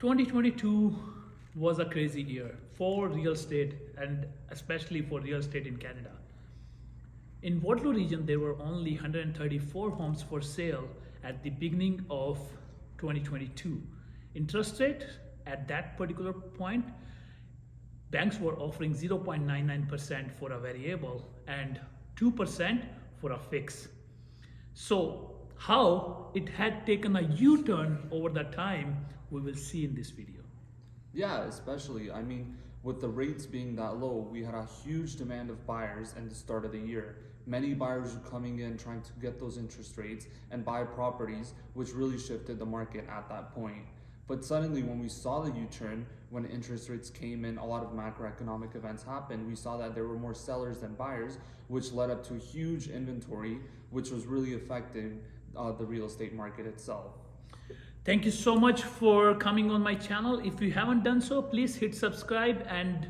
2022 was a crazy year for real estate and especially for real estate in Canada. In Waterloo region, there were only 134 homes for sale at the beginning of 2022. Interest rate at that particular point, banks were offering 0.99% for a variable and 2% for a fix. So how it had taken a U-turn over that time, we will see in this video. Yeah, especially. I mean, with the rates being that low, we had a huge demand of buyers at the start of the year. Many buyers were coming in trying to get those interest rates and buy properties, which really shifted the market at that point. But suddenly, when we saw the U-turn, when interest rates came in, a lot of macroeconomic events happened. We saw that there were more sellers than buyers, which led up to a huge inventory, which was really affecting the real estate market itself. Thank you so much for coming on my channel. If you haven't done so, please hit subscribe and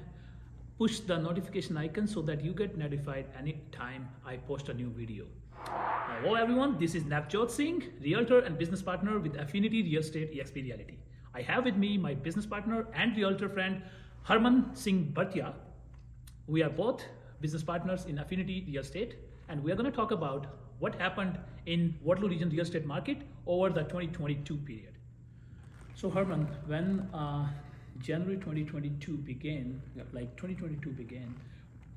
push the notification icon so that you get notified anytime I post a new video. Hello everyone, this is Navjot Singh, Realtor and business partner with Affinity Real Estate eXp Reality. I have with me my business partner and Realtor friend Harman Singh Bhatia. We are both business partners in Affinity Real Estate, and we are going to talk about what happened in Waterloo region real estate market over the 2022 period. So Harman, when January 2022 began, like 2022 began,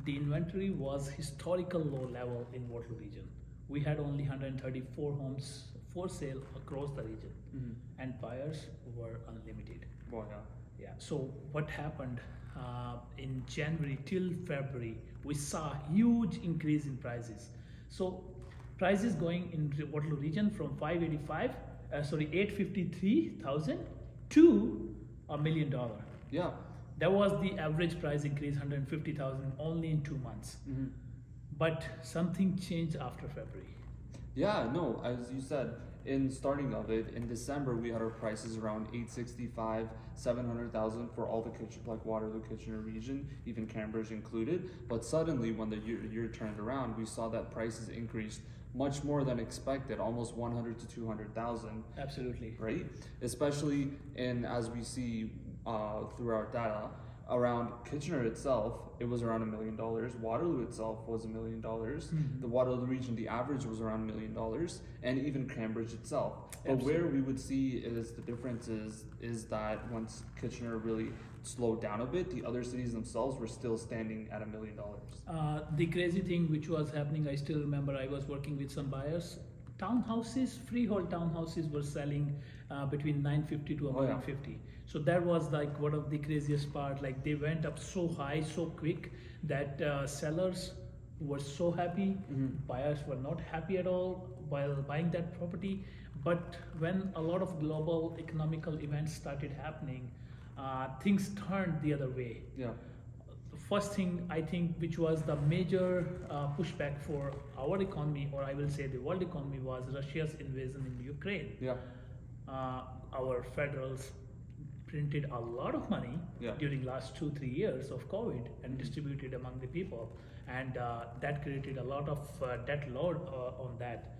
the inventory was historical low level in Waterloo region. We had only 134 homes for sale across the region, and buyers were unlimited. Oh, Yeah. So what happened in January till February? We saw a huge increase in prices. So prices going in Waterloo region from 853,000 to $1 million. Yeah. That was the average price increase, 150,000 only in 2 months. But something changed after February. Yeah, no, as you said, in starting of it, in December, we had our prices around 865, 700,000 for all the kitchen, like Waterloo, Kitchener region, even Cambridge included. But suddenly, when the year turned around, we saw that prices increased much more than expected, almost 100 to 200,000. Absolutely. Right? Especially as we see through our data, around Kitchener itself, it was around $1 million. Waterloo itself was $1 million. The Waterloo region, the average was around $1 million, and even Cambridge itself. But where we would see is the difference is that once Kitchener really slowed down a bit, the other cities themselves were still standing at $1 million. The crazy thing which was happening, I still remember I was working with some buyers. Townhouses, freehold townhouses were selling between 950 to 150. So that was like one of the craziest part. Like they went up so high, so quick that sellers were so happy. Buyers were not happy at all while buying that property. But when a lot of global economical events started happening, things turned the other way. Yeah. The first thing I think which was the major pushback for our economy, or I will say the world economy, was Russia's invasion in Ukraine. Yeah. Our federals printed a lot of money during last 2-3 years of COVID and distributed among the people, and that created a lot of debt load on that.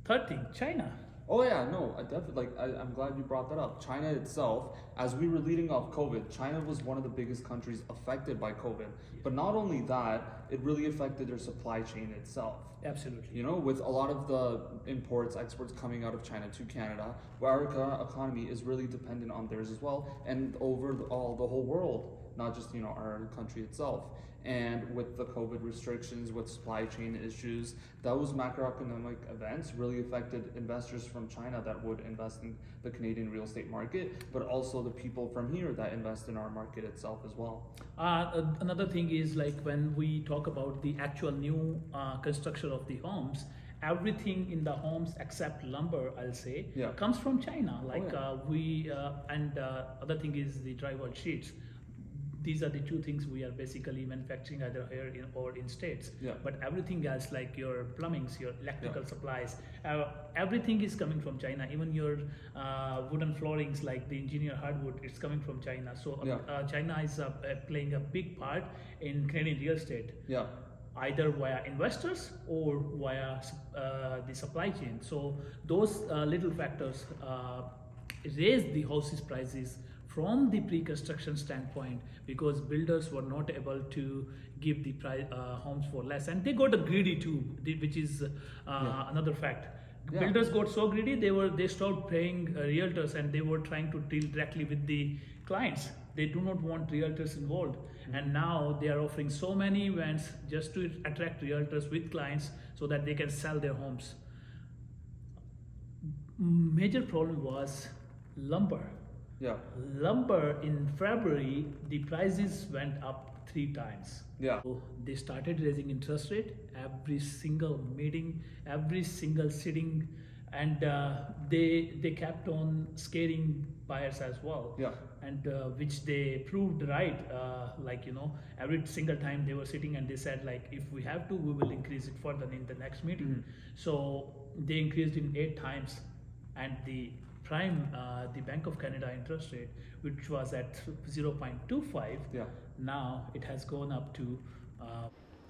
Third thing, China. Oh yeah, no, I definitely, I'm glad you brought that up. China itself, as we were leading off COVID, China was one of the biggest countries affected by COVID. But not only that, it really affected their supply chain itself. Absolutely. You know, with a lot of the imports, exports coming out of China to Canada, where our economy is really dependent on theirs as well, and over the whole world, not just, our country itself. And with the COVID restrictions, with supply chain issues, those macroeconomic events really affected investors from China that would invest in the Canadian real estate market, but also the people from here that invest in our market itself as well. Another thing is, like, when we talk about the actual new construction of the homes, everything in the homes except lumber, I'll say, comes from China. Like other thing is the drywall sheets. These are the two things we are basically manufacturing either here or in States. But everything else, like your plumbings, your electrical supplies, everything is coming from China. Even your wooden floorings, like the engineered hardwood, it's coming from China. So China is playing a big part in Canadian real estate. Either via investors or via the supply chain. So those little factors raised the houses prices from the pre-construction standpoint, because builders were not able to give the homes for less, and they got greedy too, which is another fact. Yeah. Builders got so greedy, they stopped paying realtors, and they were trying to deal directly with the clients. They do not want realtors involved, and now they are offering so many events just to attract realtors with clients so that they can sell their homes. Major problem was lumber. Yeah. Lumber in February, the prices went up 3 times. Yeah. So they started raising interest rate every single meeting, every single sitting, and they kept on scaring buyers as well. Yeah. And which they proved right. Every single time they were sitting and they said, like, if we have to, we will increase it further in the next meeting. So they increased in 8 times, and the prime, the Bank of Canada interest rate, which was at 0.25, Yeah. now it has gone up to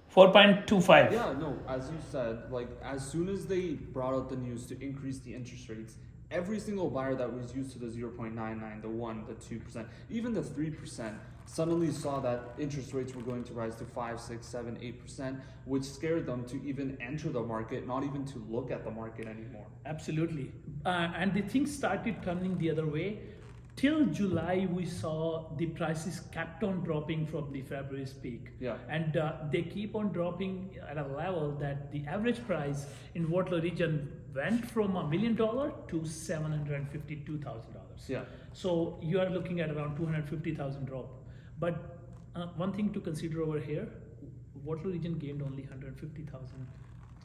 4.25. Yeah, no, as you said, like as soon as they brought out the news to increase the interest rates, every single buyer that was used to the 0.99, the 1, the 2%, even the 3%, suddenly saw that interest rates were going to rise to 5, 6, 7, 8%, which scared them to even enter the market, not even to look at the market anymore. Absolutely. And the things started turning the other way. Till July, we saw the prices kept on dropping from the February's peak. Yeah. And they keep on dropping at a level that the average price in Waterloo region went from $1 million to $752,000. Yeah. So you are looking at around 250,000 drop. But one thing to consider over here, Waterloo region gained only 150,000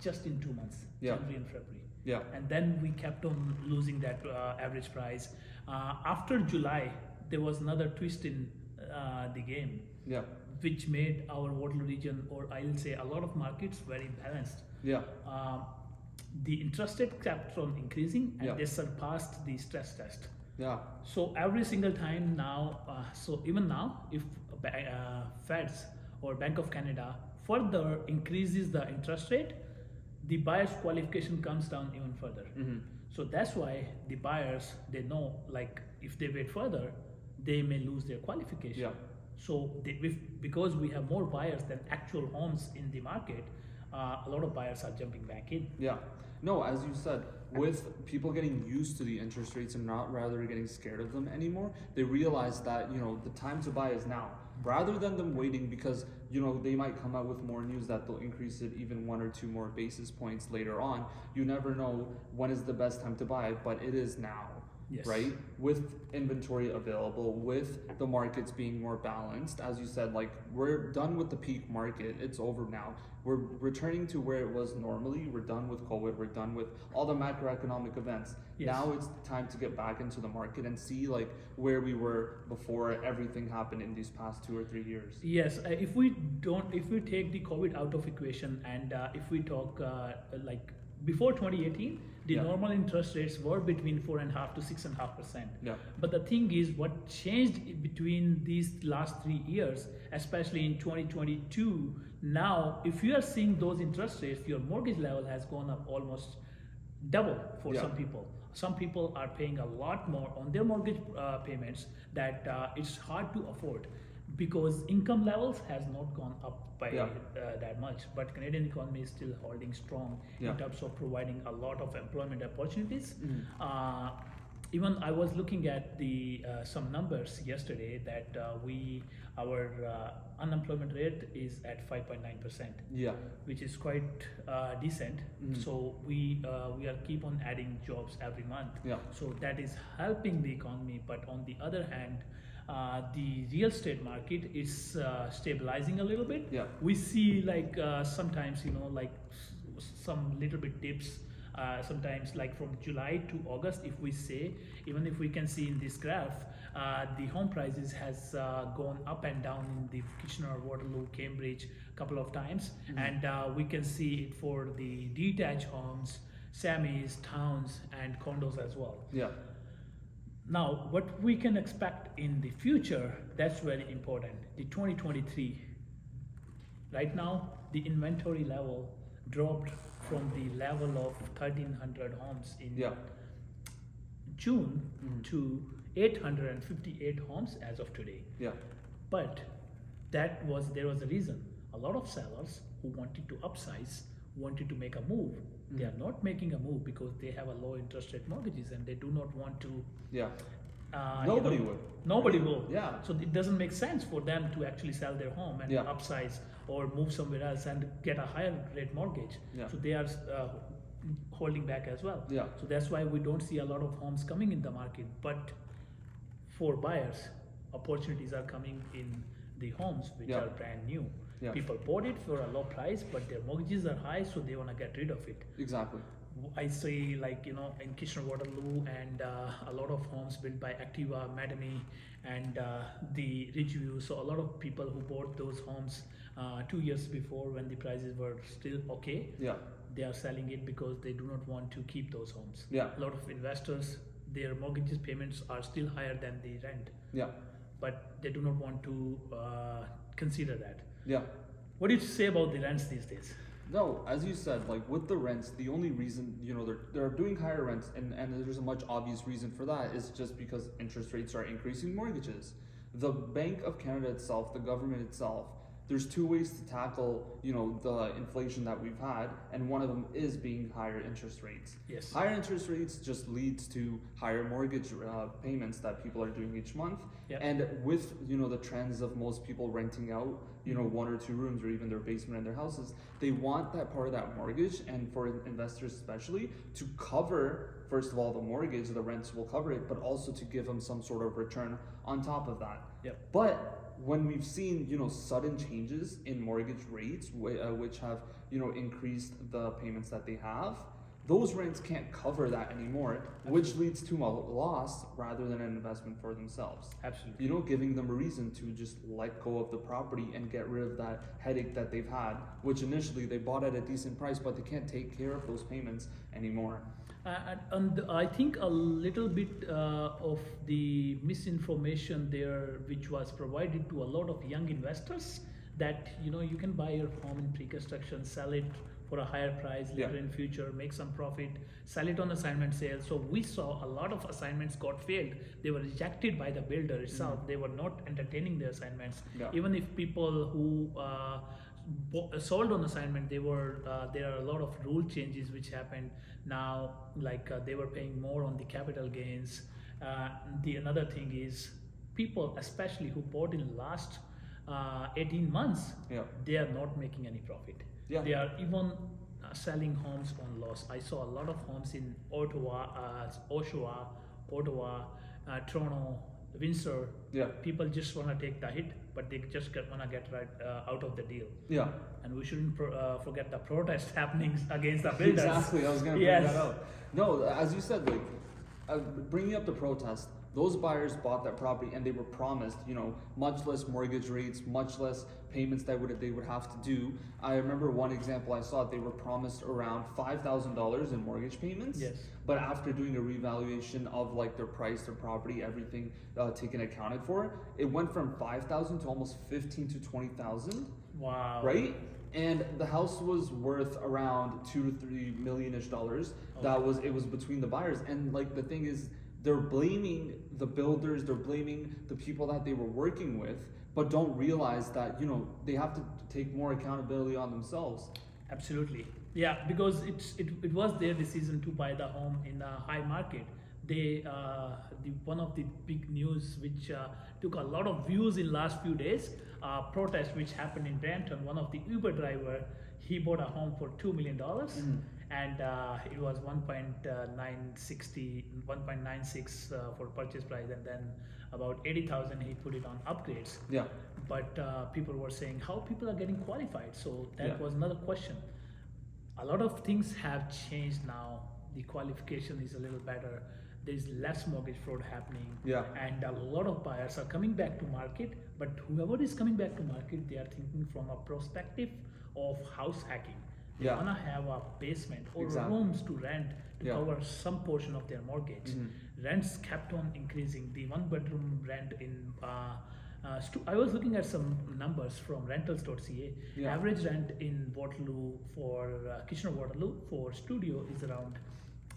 just in 2 months, Yeah. January and February. Yeah. And then we kept on losing that average price. After July, there was another twist in the game, Yeah. which made our Waterloo region, or I'll say a lot of markets, very balanced. Yeah. The interest rate kept on increasing, and Yeah. they surpassed the stress test. Yeah. So every single time now, so even now, if Feds or Bank of Canada further increases the interest rate, the buyer's qualification comes down even further. So that's why the buyers, they know, like, if they wait further, they may lose their qualification. Yeah. So because we have more buyers than actual homes in the market, a lot of buyers are jumping back in. Yeah. No, as you said, with people getting used to the interest rates and not rather getting scared of them anymore, they realize that, the time to buy is now. Rather than them waiting because, they might come out with more news that they'll increase it even 1 or 2 more basis points later on. You never know when is the best time to buy, but it is now. Yes. Right? With inventory available, with the markets being more balanced, as you said, like we're done with the peak market, it's over now. We're returning to where it was normally. We're done with COVID, we're done with all the macroeconomic events. Yes. Now it's time to get back into the market and see like where we were before everything happened in these past 2 or 3 years. Yes, if we take the COVID out of equation, and if we talk like before 2018, the Yeah. normal interest rates were between 4.5% to 6.5%. Yeah. But the thing is, what changed between these last 3 years, especially in 2022, now if you are seeing those interest rates, your mortgage level has gone up almost double for Yeah. some people. Some people are paying a lot more on their mortgage payments that it's hard to afford, because income levels has not gone up by Yeah. that much. But Canadian economy is still holding strong Yeah. in terms of providing a lot of employment opportunities. Mhm. Even I was looking at the some numbers yesterday that our unemployment rate is at 5.9%, Yeah. which is quite decent. Mhm. So we are keep on adding jobs every month. Yeah. So that is helping the economy. But on the other hand, the real estate market is stabilizing a little bit. Yeah. We see like sometimes like some little bit dips. Sometimes like from July to August, if we say, even if we can see in this graph, the home prices has gone up and down in the Kitchener, Waterloo, Cambridge couple of times. Mhm. And we can see it for the detached homes, semis, towns, and condos as well. Yeah. Now, what we can expect in the future, that's very important. The 2023, right now, the inventory level dropped from the level of 1,300 homes in Yeah. June to 858 homes as of today. Yeah. But there was a reason. A lot of sellers who wanted to upsize, wanted to make a move. They are not making a move because they have a low interest rate mortgages and they do not want to. Yeah. You Nobody know, would. Nobody will. Yeah. So it doesn't make sense for them to actually sell their home and Yeah. upsize or move somewhere else and get a higher rate mortgage. Yeah. So they are holding back as well. Yeah. So that's why we don't see a lot of homes coming in the market. But for buyers, opportunities are coming in the homes which Yeah. are brand new. Yeah. People bought it for a low price, but their mortgages are high, so they want to get rid of it. Exactly. I see, like, in Kitchener, Waterloo, and a lot of homes built by Activa, Madame, and the Ridgeview. So a lot of people who bought those homes 2 years before, when the prices were still okay, Yeah. they are selling it because they do not want to keep those homes. Yeah. A lot of investors, their mortgages payments are still higher than the rent, Yeah. but they do not want to consider that. Yeah. What do you say about the rents these days? No, as you said, like with the rents, the only reason, they're doing higher rents, and there's a much obvious reason for that, is just because interest rates are increasing mortgages. The Bank of Canada itself, the government itself, there's two ways to tackle, the inflation that we've had, and one of them is being higher interest rates. Yes. Higher interest rates just leads to higher mortgage payments that people are doing each month. Yep. And with, the trends of most people renting out, 1 or 2 rooms or even their basement in their houses, they want that part of that mortgage, and for investors especially, to cover, first of all, the mortgage, the rents will cover it, but also to give them some sort of return on top of that. Yep. But when we've seen, sudden changes in mortgage rates, which have, increased the payments that they have, those rents can't cover that anymore, which leads to a loss rather than an investment for themselves. Absolutely. Giving them a reason to just let go of the property and get rid of that headache that they've had, which initially they bought at a decent price, but they can't take care of those payments anymore. And I think a little bit of the misinformation there, which was provided to a lot of young investors, that you can buy your home in pre-construction, sell it for a higher price later in future, make some profit, sell it on assignment sale. So we saw a lot of assignments got failed. They were rejected by the builder itself. They were not entertaining the assignments. Yeah. Even if people who sold on assignment, there are a lot of rule changes which happened now, like they were paying more on the capital gains. Another thing is, people especially who bought in last 18 months, they are not making any profit. Yeah. They are even selling homes on loss. I saw a lot of homes in Ottawa, Toronto, Windsor. Yeah. People just want to take the hit, but they just want to get right out of the deal. Yeah. And we shouldn't forget the protests happening against the builders. Exactly, I was going to bring that up. No, as you said, bringing up the protest, those buyers bought that property and they were promised, much less mortgage rates, much less payments that they would have to do. I remember one example I saw, they were promised around $5,000 in mortgage payments. Yes. But after doing a revaluation of their price, their property, everything taken accounted for, it went from $5,000 to almost $15,000 to $20,000. Wow. Right? And the house was worth around $2 to $3 million-ish dollars. Okay. It was between the buyers. And the thing is, they're blaming the builders, they're blaming the people that they were working with, but don't realize that, they have to take more accountability on themselves. Absolutely. Yeah, because it was their decision to buy the home in a high market. One of the big news which took a lot of views in last few days, protest which happened in Brampton. One of the Uber driver, he bought a home for $2 million. And it was 1.96 for purchase price, and then about 80,000 he put it on upgrades. Yeah. But people were saying how people are getting qualified. So that Yeah. was another question. A lot of things have changed now. The qualification is a little better. There's less mortgage fraud happening. Yeah. And a lot of buyers are coming back to market. But whoever is coming back to market, they are thinking from a perspective of house hacking. They Yeah. wanna have a basement or Exactly. rooms to rent to Yeah. cover some portion of their mortgage. Rents kept on increasing. The 1 bedroom rent in I was looking at some numbers from rentals.ca. Yeah. Average rent in Waterloo for Kitchener Waterloo for studio is around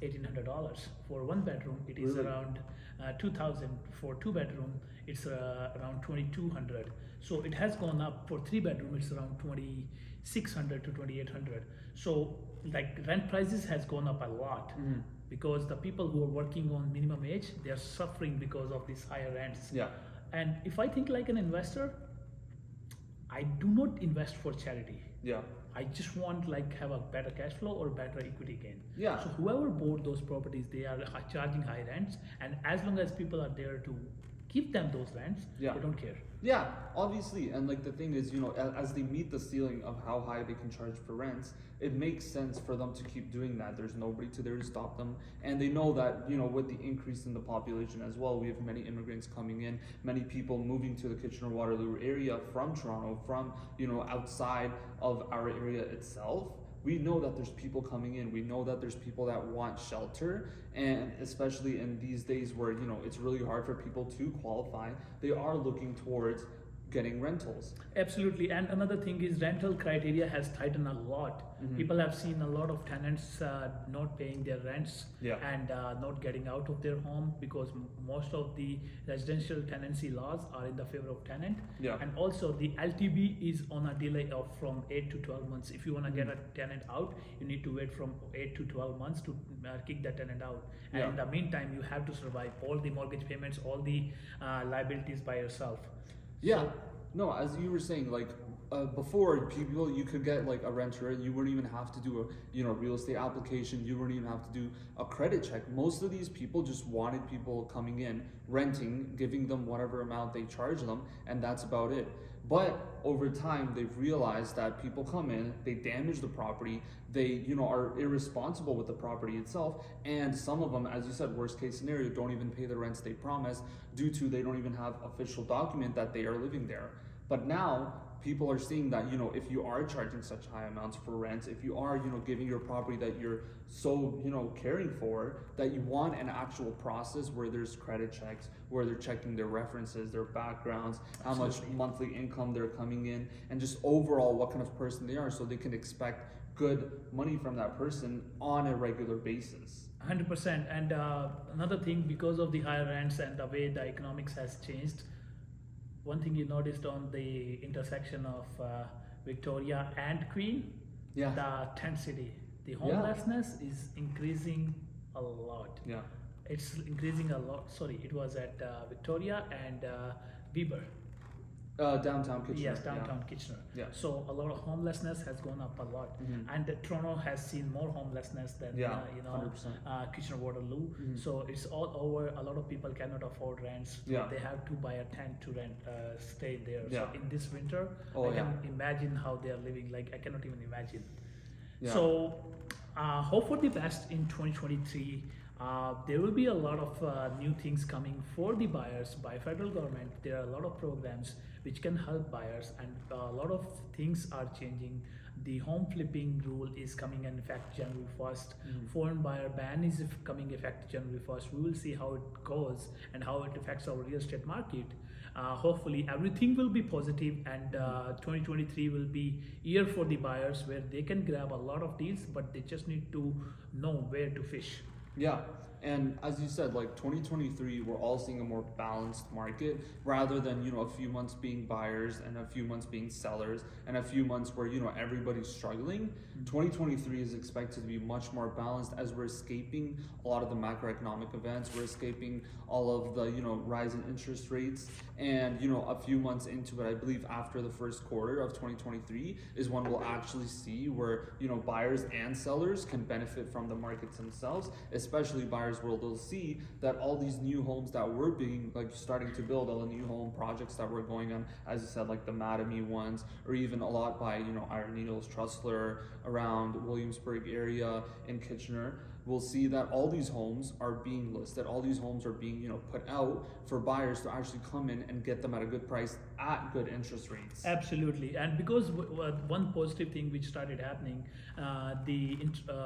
$1,800 for one bedroom. It is Really? around 2,000 for two bedroom. It's around 2,200. So it has gone up for three bedroom. It's around 2,600 to 2,800. So like rent prices has gone up a lot Mhm. because the people who are working on minimum age, they are suffering because of these higher rents. Yeah. And if I think like an investor, I do not invest for charity. Yeah. I just want like have a better cash flow or better equity gain. Yeah. So whoever bought those properties, they are charging high rents, and as long as people are there to give them those rents, Yeah. they don't care. Yeah, obviously, and like the thing is, as they meet the ceiling of how high they can charge for rents, it makes sense for them to keep doing that. There's nobody to there to stop them, and they know that with the increase in the population as well, we have many immigrants coming in, many people moving to the Kitchener-Waterloo area from Toronto, from outside of our area itself. We know that there's people coming in. We know that there's people that want shelter, and especially in these days where it's really hard for people to qualify, they are looking towards getting rentals. Absolutely, and another thing is rental criteria has tightened a lot. Mhm. People have seen a lot of tenants not paying their rents Yeah. and not getting out of their home because most of the residential tenancy laws are in the favor of tenant. Yeah. And also the LTB is on a delay of from 8 to 12 months. If you want to get a tenant out, you need to wait from 8 to 12 months to kick that tenant out. And Yeah. in the meantime, you have to survive all the mortgage payments, all the liabilities by yourself. Yeah. So- No, as you were saying, like before, people you could get like a renter, you wouldn't even have to do a real estate application. You wouldn't even have to do a credit check. Most of these people just wanted people coming in, renting, giving them whatever amount they charge them, and that's about it. But over time, they've realized that people come in, they damage the property, they are irresponsible with the property itself, and some of them, as you said, worst case scenario, don't even pay the rents they promised due to they don't even have official document that they are living there. But now people are seeing that if you are charging such high amounts for rent, if you are giving your property that you're so caring for, that you want an actual process where there's credit checks, where they're checking their references, their backgrounds, how much Absolutely. monthly income they're coming in, and just overall what kind of person they are, so they can expect good money from that person on a regular basis. 100%. And another thing, because of the higher rents and the way the economics has changed, one thing you noticed on the intersection of Victoria and Queen, Yeah. the tent city, the homelessness is increasing a lot. Yeah. It's increasing a lot. Sorry, it was at Victoria and Bieber. Downtown Kitchener. Yes, downtown Kitchener. Yeah. So a lot of homelessness has gone up a lot, Mhm. and Toronto has seen more homelessness than Yeah, 100%. Kitchener Waterloo. Mhm. So it's all over. A lot of people cannot afford rents. So Yeah. they have to buy a tent to rent, stay there. Yeah. So in this winter, Oh, I can yeah. imagine how they are living. Like I cannot even imagine. Yeah. So hope for the best in 2023. There will be a lot of new things coming for the buyers by federal government. There are a lot of programs which can help buyers, and a lot of things are changing. The home flipping rule is coming in effect January 1st. Mhm. Foreign buyer ban is coming effect January 1st. We will see how it goes and how it affects our real estate market. Hopefully everything will be positive, and 2023 will be year for the buyers where they can grab a lot of deals, but they just need to know where to fish. Yeah, and as you said, like 2023, we're all seeing a more balanced market rather than a few months being buyers and a few months being sellers and a few months where everybody's struggling. 2023 is expected to be much more balanced as we're escaping a lot of the macroeconomic events. We're escaping all of the rise in interest rates, and a few months into it, I believe after the first quarter of 2023 is when we'll actually see where buyers and sellers can benefit from the markets themselves, especially buyers where they'll see that all these new homes that we're being starting to build, all the new home projects that we're going on, as you said, like the Mattamy ones, or even a lot by Iron Needles, Trustler, around Williamsburg area in Kitchener, we'll see that all these homes are being listed, all these homes are being put out for buyers to actually come in and get them at a good price at good interest rates. Absolutely, and because one positive thing which started happening, the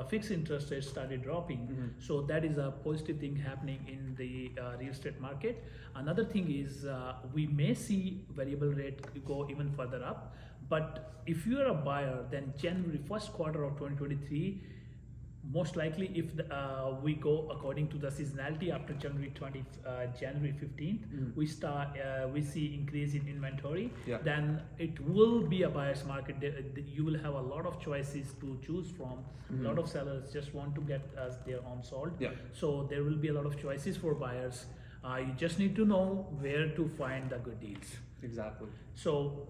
fixed interest rates started dropping. Mhm. So that is a positive thing happening in the real estate market. Another thing is we may see variable rate go even further up, but if you are a buyer, then January first quarter of 2023, most likely if we go according to the seasonality after January 15th, we see increase in inventory, Yeah. then it will be a buyer's market. You will have a lot of choices to choose from. A lot of sellers just want to get their home sold. Yeah. So there will be a lot of choices for buyers. You just need to know where to find the good deals. Exactly. So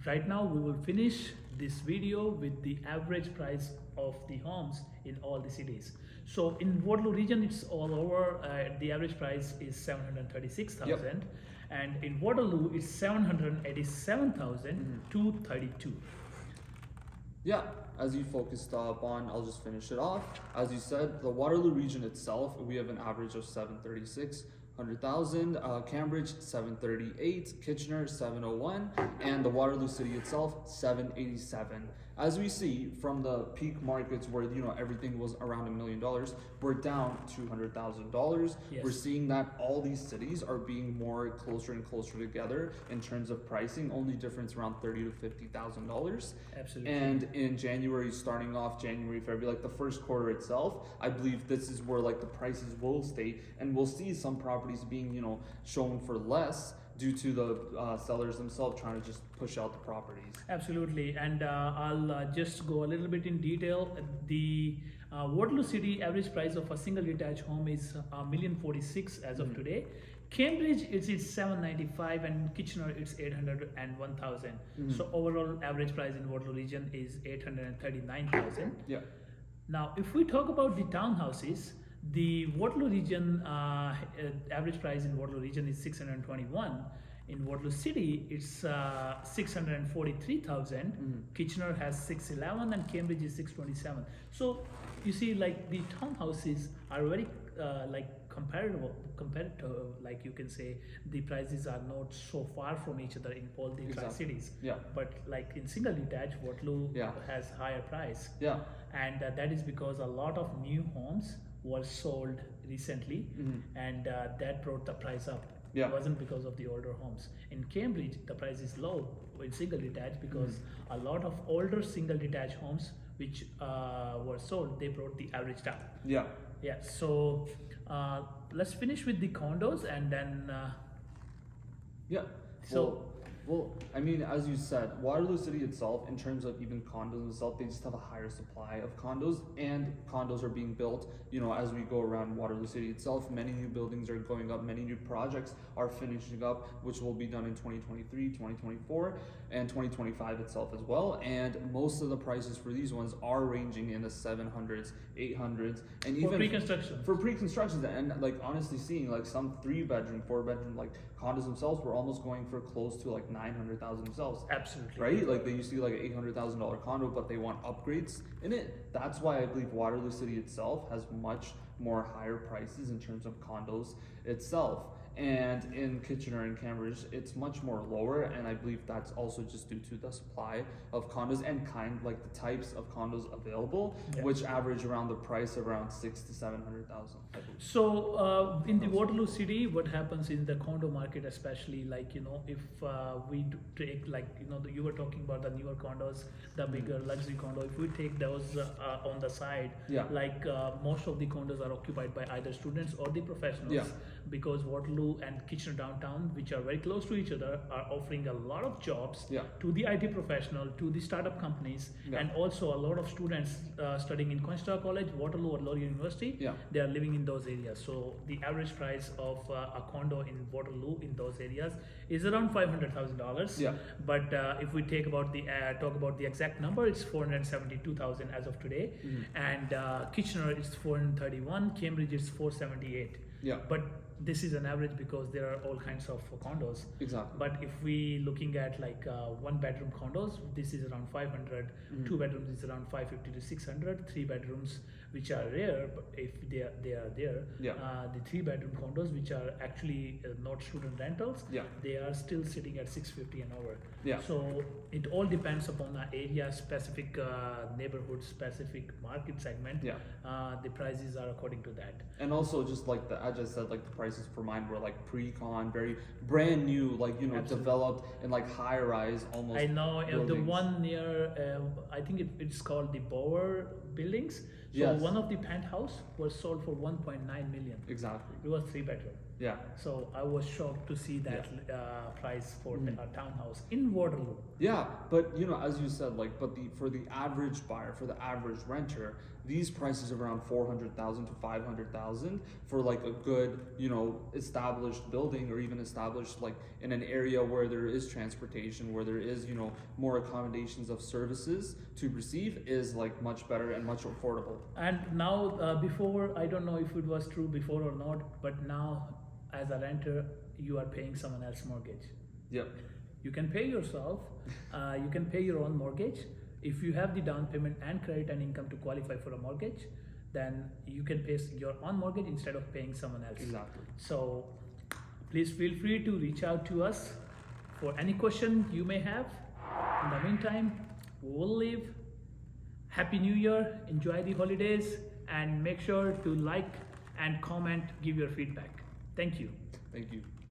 right now we will finish this video with the average price of the homes in all the cities. So in Waterloo region, it's all over. The average price is 736,000, and in Waterloo it's 787,232. Yeah, as you focused on, I'll just finish it off. As you said, the Waterloo region itself, we have an average of 736,000. Cambridge 738, Kitchener 701, and the Waterloo city itself 787. As we see from the peak markets where everything was around $1 million, we're down $200,000. Yes. We're seeing that all these cities are being more closer and closer together in terms of pricing. Only difference around $30,000 to $50,000. Absolutely. And in January, starting off January, February, like the first quarter itself, I believe this is where like the prices will stay, and we'll see some properties being shown for less due to the sellers themselves trying to just push out the properties. Absolutely, and I'll just go a little bit in detail. The Waterloo City average price of a single detached home is $1,046,000 as of today. Cambridge it's 795, and Kitchener it's 801,000. So overall average price in Waterloo region is 839,000. Yeah. Now, if we talk about the townhouses, the Waterloo region average price in Waterloo region is 621. In Waterloo City, it's 643,000. Kitchener has 611, and Cambridge is 627. So you see, like the townhouses are very comparative. Like you can say, the prices are not so far from each other in all the cities. Yeah. But like in single detached, Waterloo has higher price. Yeah. And that is because a lot of new homes were sold recently, and that brought the price up. Yeah. It wasn't because of the older homes. In Cambridge, the price is low in single detached because a lot of older single detached homes which were sold, they brought the average down. Yeah. Yeah. So let's finish with the condos, and then Yeah. Well, I mean, as you said, Waterloo City itself, in terms of even condos itself, they just have a higher supply of condos, and condos are being built, as we go around Waterloo City itself. Many new buildings are going up, many new projects are finishing up, which will be done in 2023, 2024, and 2025 itself as well. And most of the prices for these ones are ranging in the 700s, 800s, and even for pre-construction. And like honestly seeing like some 3-bedroom, 4-bedroom like condos themselves were almost going for close to like 900,000 themselves. Absolutely. Right? Like they used to be like an $800,000 condo, but they want upgrades in it. That's why I believe Waterloo City itself has much more higher prices in terms of condos itself. And in Kitchener and Cambridge, it's much more lower, and I believe that's also just due to the supply of condos and the types of condos available, which average around the price around $600,000 to $700,000. So in the Waterloo City, what happens in the condo market, especially if we take you were talking about the newer condos, the bigger luxury condo. If we take those on the side, most of the condos are occupied by either students or the professionals, because Waterloo and Kitchener downtown, which are very close to each other, are offering a lot of jobs to the IT professional, to the startup companies, and also a lot of students studying in Coinstar College, Waterloo, or Laurier University. They are living in those areas. So the average price of a condo in Waterloo in those areas is around $500,000. But if we talk about the exact number, it's 472,000 as of today, and Kitchener is 431, Cambridge is 478. But this is an average because there are all kinds of condos. Exactly. But if we looking at 1-bedroom condos, this is around 500. 2 bedrooms is around 550 to 600. 3 bedrooms which are rare, but if they are there, Yeah. the 3-bedroom condos, which are actually not student rentals, Yeah. they are still sitting at 650 an hour. Yeah. So it all depends upon the area, specific neighborhood, specific market segment. Yeah. The prices are according to that. And also, just like I just said, like the prices for mine were like pre-con, very brand new, like Absolutely. developed and like high rise almost. I know the buildings. one near, I think it's called the Bower Buildings. So Yes. one of the penthouse was sold for 1.9 million. Exactly. It was 3-bedroom. Yeah. So I was shocked to see that price for a townhouse in Waterloo. Yeah, but as you said, like, but for the average buyer, for the average renter, these prices are around 400,000 to 500,000 for like a good, established building, or even established like in an area where there is transportation, where there is, more accommodations of services to receive, is like much better and much affordable. And now, before, I don't know if it was true before or not, but now as a renter, you are paying someone else's mortgage. Yep. You can pay yourself, you can pay your own mortgage. If you have the down payment and credit and income to qualify for a mortgage, then you can pay your own mortgage instead of paying someone else. Exactly. So please feel free to reach out to us for any question you may have. In the meantime, we will leave. Happy New Year, enjoy the holidays, and make sure to like and comment, give your feedback. Thank you. Thank you.